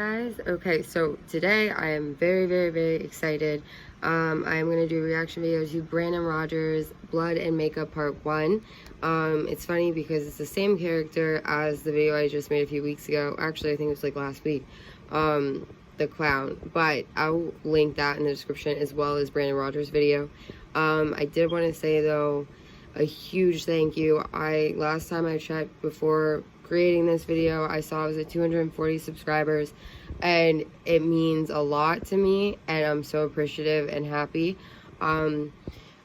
Guys, okay, so today I am very excited. I'm gonna do a reaction video to Brandon Rogers' Blood and Makeup Part 1. It's funny because it's the same character as the video I just made a few weeks ago. Actually, I think it was like last week. The clown, but I'll link that in the description as well as Brandon Rogers' video. I did want to say though, a huge thank you. Last time I checked before creating this video, I saw I was at 240 subscribers, and it means a lot to me, and I'm so appreciative and happy. I'm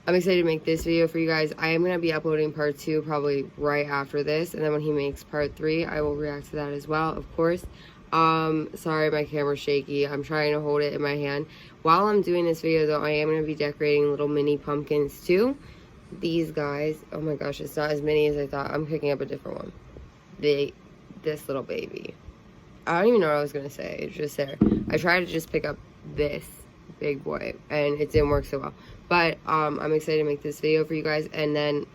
excited to make this video for you guys. I am going to be uploading part 2 probably right after this, and then when he makes part 3, I will react to that as well, of course. Sorry, my camera's shaky. I'm trying to hold it in my hand. While I'm doing this video though, I am going to be decorating little mini pumpkins too. These guys, oh my gosh, it's not as many as I thought. I'm picking up a different one. This little baby. I don't even know what I was gonna say. It's just there. I tried to just pick up this big boy and it didn't work so well. But I'm excited to make this video for you guys. And then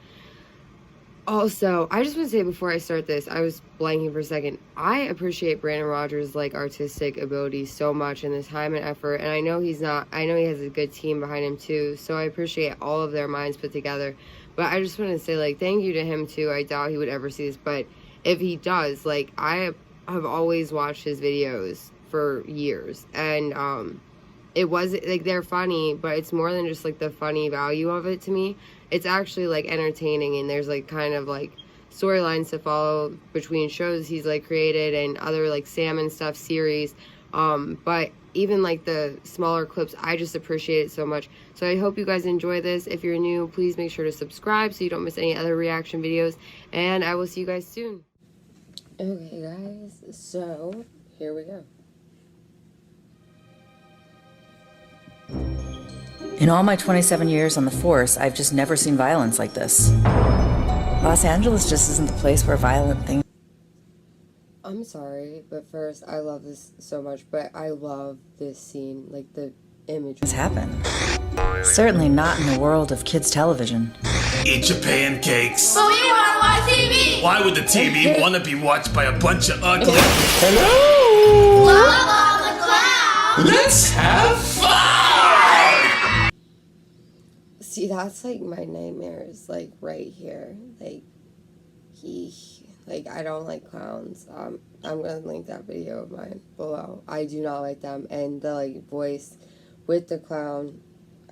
also, I just want to say before I start this, I was blanking for a second. I appreciate Brandon Rogers' like artistic ability so much in the time and effort. And I know he has a good team behind him too. So I appreciate all of their minds put together. But I just want to say like thank you to him too. I doubt he would ever see this, but if he does, like, I have always watched his videos for years, and it wasn't like they're funny, but it's more than just like the funny value of it to me. It's actually like entertaining, and there's like kind of like storylines to follow between shows he's like created and other like Sam and stuff series. But even like the smaller clips, I just appreciate it so much. So I hope you guys enjoy this. If you're new, please make sure to subscribe so you don't miss any other reaction videos, and I will see you guys soon. Okay guys, so here we go. In all my 27 years on the force, I've just never seen violence like this. Los Angeles just isn't the place where violent things... I'm sorry, but first, I love this so much, but I love this scene, like the image. ...happen. Certainly not in the world of kids' television. Eat your pancakes. But we want to watch TV! Why would the TV want to be watched by a bunch of ugly... Hello! Love the clown! Let's have fun! See, that's like my nightmares, like right here. Like, I don't like clowns. I'm gonna link that video of mine below. I do not like them, and the like voice with the clown.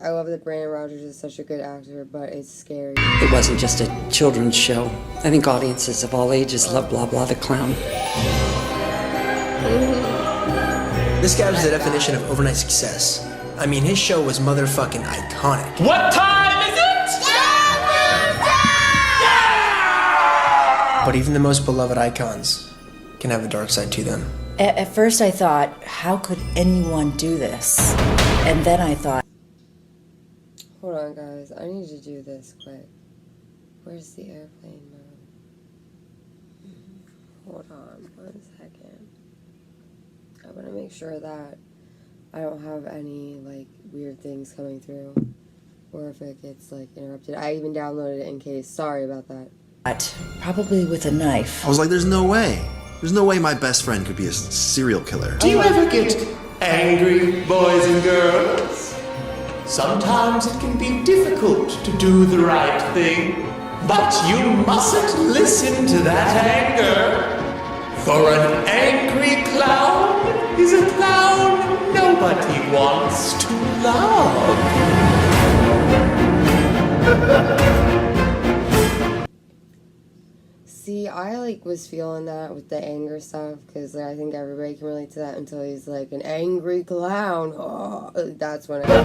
I love that Brandon Rogers is such a good actor, but it's scary. It wasn't just a children's show. I think audiences of all ages love Blah Blah the Clown. This guy was the definition of overnight success. I mean, his show was motherfucking iconic. What time is it? Yeah! But even the most beloved icons can have a dark side to them. At first I thought, how could anyone do this? And then I thought... Hold on, guys. I need to do this quick. Where's the airplane mode? Hold on 1 second. I want to make sure that I don't have any, like, weird things coming through. Or if it gets, like, interrupted. I even downloaded it in case. Sorry about that. Probably with a knife. I was like, there's no way. There's no way my best friend could be a serial killer. Do you ever get angry, boys and girls? Sometimes it can be difficult to do the right thing, but you mustn't listen to that anger. For an angry clown is a clown nobody wants to love. See, I, like, was feeling that with the anger stuff, because I think everybody can relate to that until he's, like, an angry clown. Oh, that's when it was.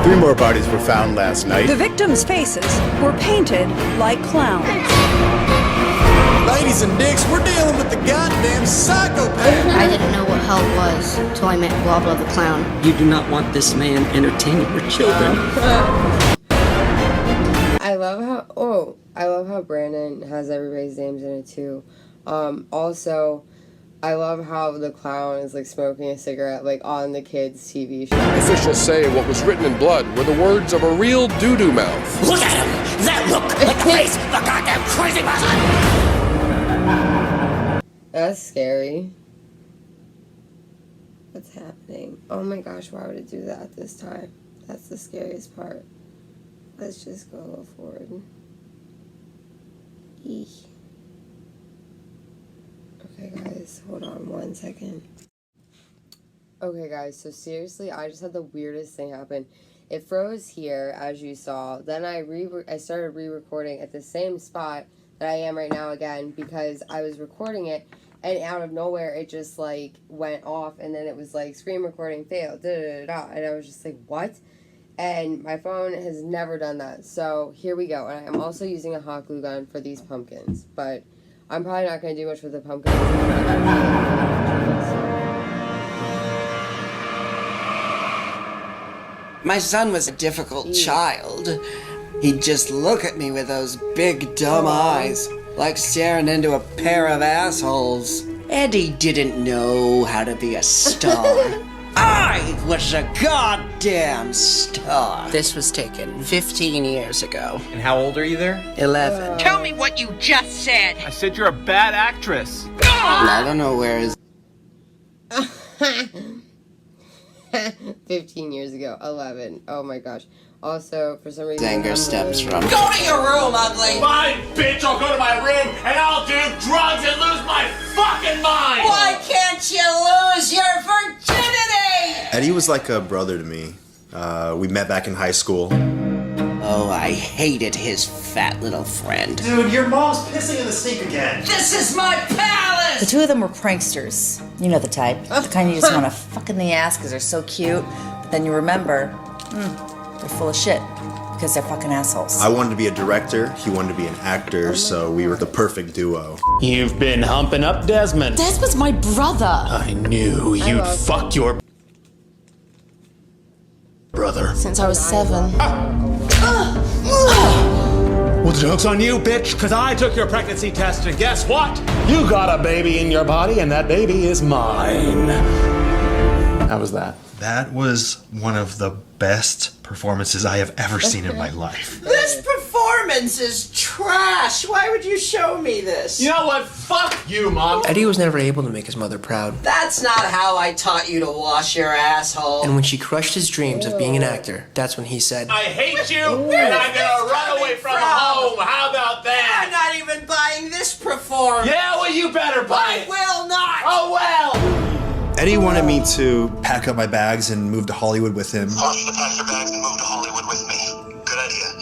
3 more bodies were found last night. The victims' faces were painted like clowns. Ladies and dicks, we're dealing with the goddamn psychopath. I didn't know what hell was until I met Blah Blah the clown. You do not want this man entertaining your children. I love how Brandon has everybody's names in it too. Also, I love how the clown is like smoking a cigarette like on the kids' TV show. Officials say what was written in blood were the words of a real doo-doo mouth. Look at him! That look! Like the face of a goddamn crazy person! That's scary. What's happening? Oh my gosh, why would it do that this time? That's the scariest part. Let's just go a little forward. Eesh. Okay guys, hold on 1 second. Okay guys, so seriously, I just had the weirdest thing happen. It froze here, as you saw. Then I started re-recording at the same spot that I am right now again because I was recording it and out of nowhere it just like went off and then it was like screen recording failed, and I was just like, what? And my phone has never done that. So here we go. And I'm also using a hot glue gun for these pumpkins, but I'm probably not going to do much with the pumpkins. My son was a difficult child. He'd just look at me with those big dumb eyes, like staring into a pair of assholes. Eddie didn't know how to be a star. I was a goddamn star. This was taken 15 years ago. And how old are you there? 11. Tell me what you just said. I said you're a bad actress. I don't know where his 15 years ago, 11. Oh my gosh. Also, for some reason, anger stems from. Go to your room, ugly! Fine, bitch, I'll go to my room and I'll do drugs and lose my fucking mind! Why can't you lose your virginity? Eddie was like a brother to me. We met back in high school. Oh, I hated his fat little friend. Dude, your mom's pissing in the sink again. This is my The palace! two of them were pranksters. You know the type. The kind you just want to fuck in the ass because they're so cute, but then you remember, they're full of shit because they're fucking assholes. I wanted to be a director, he wanted to be an actor, so we were the perfect duo. You've been humping up Desmond. Des was my brother. I knew you'd fuck your brother. Since I was 7. Well, the joke's on you, bitch, because I took your pregnancy test, and guess what? You got a baby in your body, and that baby is mine. How was that? That was one of the best performances I have ever seen in my life. This performance is trash! Why would you show me this? You know what? Fuck you, Mom. Eddie was never able to make his mother proud. That's not how I taught you to wash your asshole. And when she crushed his dreams of being an actor, that's when he said, I hate you, and I'm gonna run away from home. How about I'm that? not even buying this performance. Yeah, well, you better buy I it. will not! Oh, well. Eddie wanted me to pack up my bags and move to Hollywood with him. I want you to pack your bags and move to Hollywood with me. Good idea.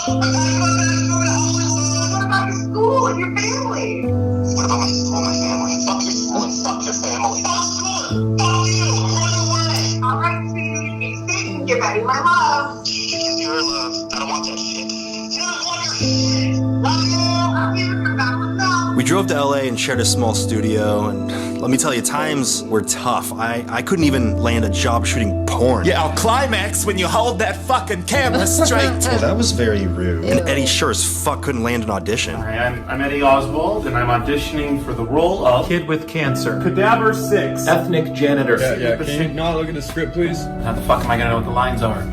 I'm packing my bags and moving to Hollywood. What about your school and your family? What about my school and my family? Fuck your school and fuck your family. Fuck school! Fuck you! Run away! Alright, sweetie. Give Eddie my love. Give your love. I don't want that shit. You don't want your shit! Love you! I'll be right back with love. We drove to LA and shared a small studio, and let me tell you, times were tough. I couldn't even land a job shooting porn. Yeah, I'll climax when you hold that fucking camera straight. Well, that was very rude. And Eddie sure as fuck couldn't land an audition. Hi, I'm Eddie Oswald, and I'm auditioning for the role of Kid with Cancer. Cadaver 6, Ethnic Janitor. Yeah, can you not look at the script, please? How the fuck am I gonna know what the lines are?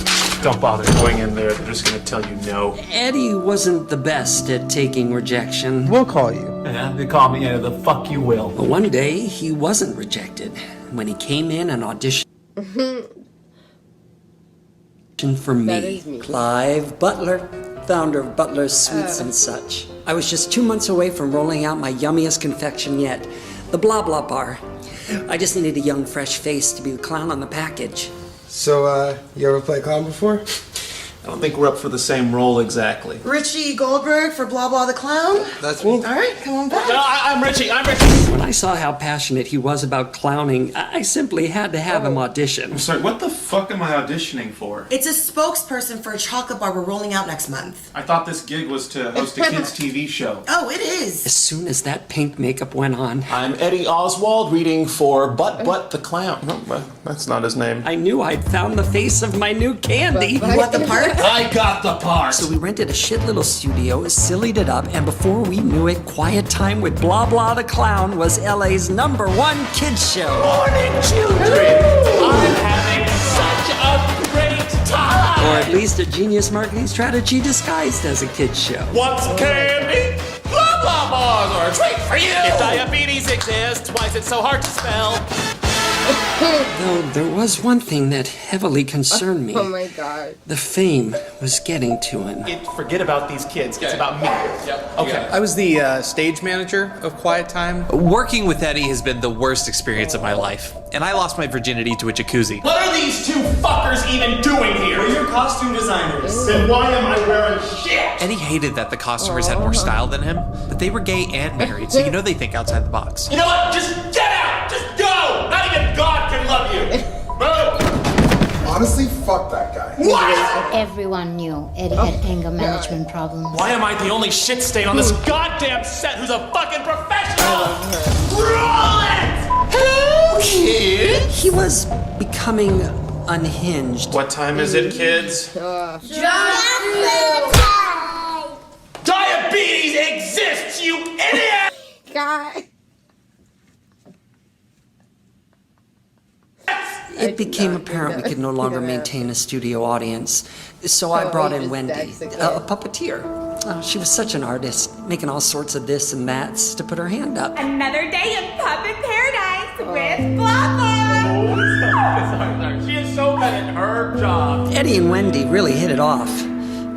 Don't bother going in there, they're just gonna tell you no. Eddie wasn't the best at taking rejection. We'll call you. Yeah, they call me the fuck you will. But one day, he wasn't rejected. When he came in and auditioned for me. Clive Butler, founder of Butler's Sweets and Such. I was just 2 months away from rolling out my yummiest confection yet, the Blah Blah Bar. I just needed a young, fresh face to be the clown on the package. So, you ever play clown before? I don't think we're up for the same role exactly. Richie Goldberg for Blah Blah the Clown? That's me. Alright, come on back. No, I'm Richie. When I saw how passionate he was about clowning, I simply had to have him audition. I'm sorry, what the fuck am I auditioning for? It's a spokesperson for a chocolate bar we're rolling out next month. I thought this gig was to host a kids' TV show. Oh, it is. As soon as that pink makeup went on, I'm Eddie Oswald reading for Butt the Clown. No, that's not his name. I knew I'd found the face of my new candy. You want the part? I got the part. So we rented a shit little studio, sillied it up, and before we knew it, Quiet Time with Blah Blah the Clown was LA's #1 kids show. Morning, children! I'm having such a great time! Or at least a genius marketing strategy disguised as a kids show. What's candy? Blah blah bars are a treat for you! If diabetes exists, why is it so hard to spell? Though there was one thing that heavily concerned me. Oh my god. The fame was getting to him. Forget about these kids. It's about me. Yep. Okay. I was the stage manager of Quiet Time. Working with Eddie has been the worst experience of my life, and I lost my virginity to a jacuzzi. What are these two fuckers even doing here? We're your costume designers. Then why am I wearing shit? Eddie hated that the costumers had more style than him, but they were gay and married, so you know they think outside the box. You know what? Just get out! Just go! Not even God can love you! Move! Honestly, fuck that guy. What? Everyone knew Eddie had anger management problems. Why am I the only shit stain on this goddamn set who's a fucking professional? Roll it! Hello, kid! He was becoming unhinged. What time is it, kids? Diabetes exists, you idiot! God. It became apparent we could no longer maintain a studio audience, so I brought in Wendy, a puppeteer. She was such an artist, making all sorts of this and that's to put her hand up. Another day in Puppet Paradise with Blah Blah. Sorry. She is so good at her job. Eddie and Wendy really hit it off,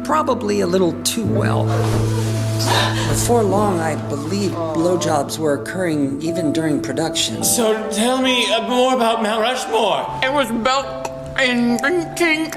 probably a little too well. Before long, I believe blowjobs were occurring even during production. So tell me more about Mount Rushmore. It was about inventing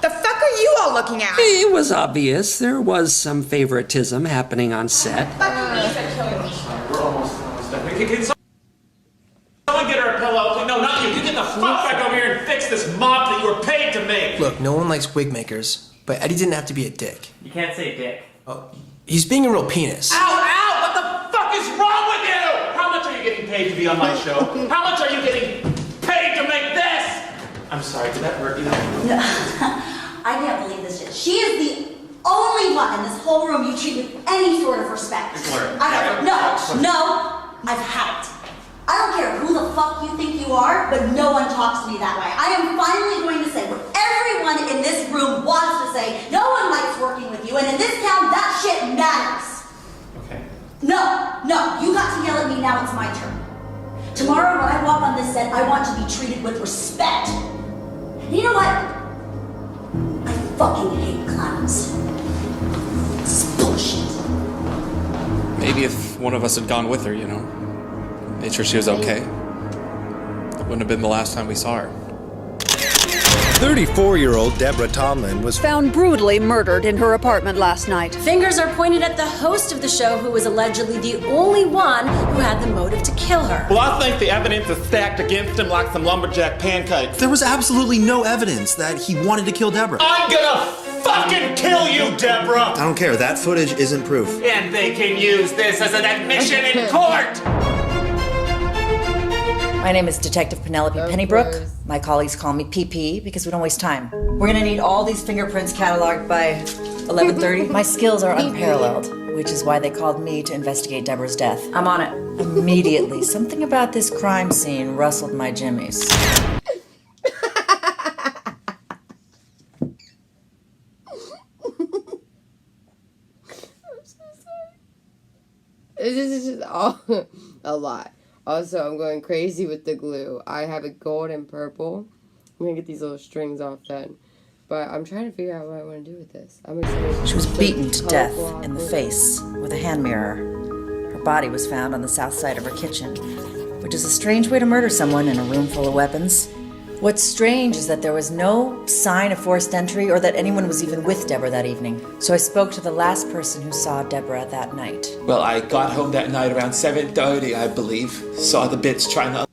The fuck are you all looking at? It was obvious there was some favoritism happening on set. We're almost done. Can someone get her a pillow? No, not you. You get the fuck back over here and fix this mop that you were paid to make. Look, no one likes wig makers, but Eddie didn't have to be a dick. You can't say dick. Oh, he's being a real penis. Ow, ow! What the fuck is wrong with you? How much are you getting paid to be on my show? How much are you getting paid to make this? I'm sorry, did that hurt you? No, I can't believe this shit. She is the only one in this whole room you treat with any sort of respect. I've had it. I don't care who the fuck you think you are, but no one talks to me that way. I am finally going to say what everyone in this room wants to say. No one likes working with you, and in this town, that shit matters. Okay. No, you got to yell at me, now it's my turn. Tomorrow when I walk on this set, I want to be treated with respect. And you know what? I fucking hate clowns. This is bullshit. Maybe if one of us had gone with her, you know, made sure she was okay, that wouldn't have been the last time we saw her. 34-year-old Deborah Tomlin was Found brutally murdered in her apartment last night. Fingers are pointed at the host of the show, who was allegedly the only one who had the motive to kill her. Well, I think the evidence is stacked against him like some lumberjack pancakes. There was absolutely no evidence that he wanted to kill Deborah. I'm gonna fucking kill you, Deborah! I don't care. That footage isn't proof. And they can use this as an admission in court! My name is Detective Penelope Pennybrook. My colleagues call me PP because we don't waste time. We're gonna need all these fingerprints cataloged by 11:30. My skills are unparalleled, which is why they called me to investigate Deborah's death. I'm on it. Immediately, something about this crime scene rustled my jimmies. This is just all a lot. Also, I'm going crazy with the glue. I have a gold and purple. I'm gonna get these little strings off then. But I'm trying to figure out what I want to do with this. I'm excited. She was beaten to death in the face with a hand mirror. Her body was found on the south side of her kitchen, which is a strange way to murder someone in a room full of weapons. What's strange is that there was no sign of forced entry or that anyone was even with Deborah that evening. So I spoke to the last person who saw Deborah that night. Well, I got home that night around 7:30, I believe. Saw the bits trying to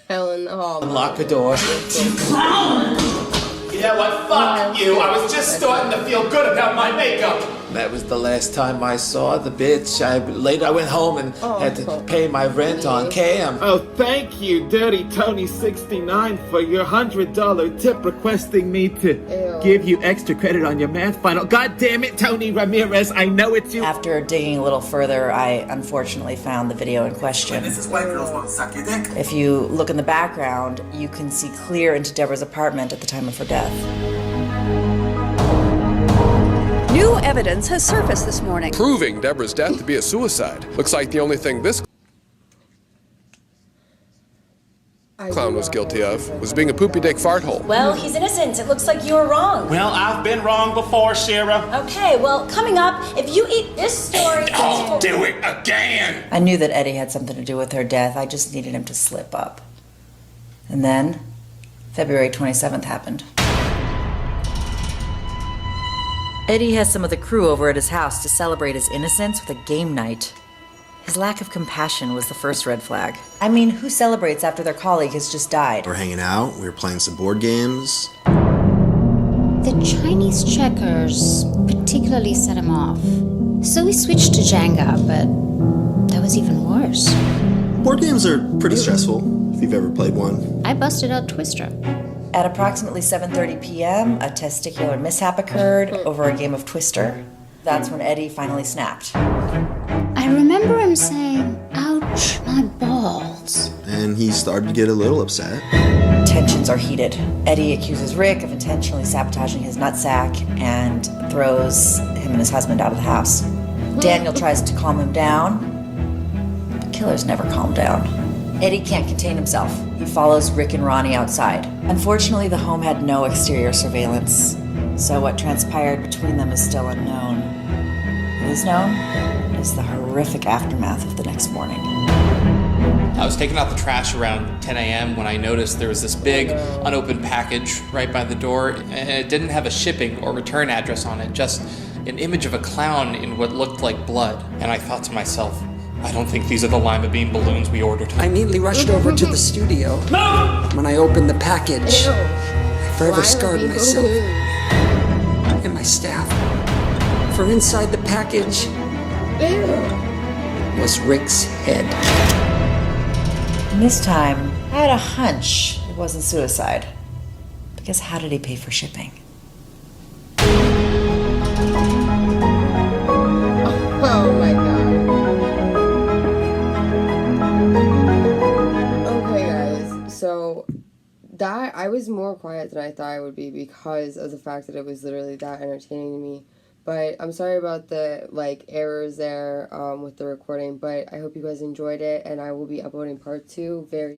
Hell in the hall. unlock the door. You know what? Fuck you. I was just starting to feel good about my makeup. That was the last time I saw the bitch. Later I went home and had to pay my rent on cam. Oh, thank you, Dirty Tony 69, for your $100 tip requesting me to give you extra credit on your math final. God damn it, Tony Ramirez, I know it's you. After digging a little further, I unfortunately found the video in question. This is white girls want to suck your dick. If you look in the background, you can see clear into Deborah's apartment at the time of her death. New evidence has surfaced this morning, proving Deborah's death to be a suicide. Looks like the only thing this clown was guilty of was being a poopy dick fart hole. Well, he's innocent. It looks like you were wrong. Well, I've been wrong before, Sarah. Okay, well, coming up, if you eat this story... Don't do it again! I knew that Eddie had something to do with her death. I just needed him to slip up. And then, February 27th happened. Eddie has some of the crew over at his house to celebrate his innocence with a game night. His lack of compassion was the first red flag. I mean, who celebrates after their colleague has just died? We're hanging out, we were playing some board games. The Chinese checkers particularly set him off. So we switched to Jenga, but that was even worse. Board games are pretty stressful, if you've ever played one. I busted out Twister. At approximately 7:30 p.m., a testicular mishap occurred over a game of Twister. That's when Eddie finally snapped. I remember him saying, "Ouch, my balls." And he started to get a little upset. Tensions are heated. Eddie accuses Rick of intentionally sabotaging his nutsack and throws him and his husband out of the house. Daniel tries to calm him down. The killers never calm down. Eddie can't contain himself. He follows Rick and Ronnie outside. Unfortunately, the home had no exterior surveillance, so what transpired between them is still unknown. What is known is the horrific aftermath of the next morning. I was taking out the trash around 10 a.m. when I noticed there was this big unopened package right by the door, and it didn't have a shipping or return address on it, just an image of a clown in what looked like blood. And I thought to myself, I don't think these are the lima bean balloons we ordered. I immediately rushed over to the studio. No! When I opened the package, I forever scarred myself and my staff. For inside the package was Rick's head. And this time, I had a hunch it wasn't suicide. Because how did he pay for shipping? Oh my god. Okay guys, so that I was more quiet than I thought I would be because of the fact that it was literally that entertaining to me. But I'm sorry about the errors there with the recording, but I hope you guys enjoyed it, and I will be uploading part 2 very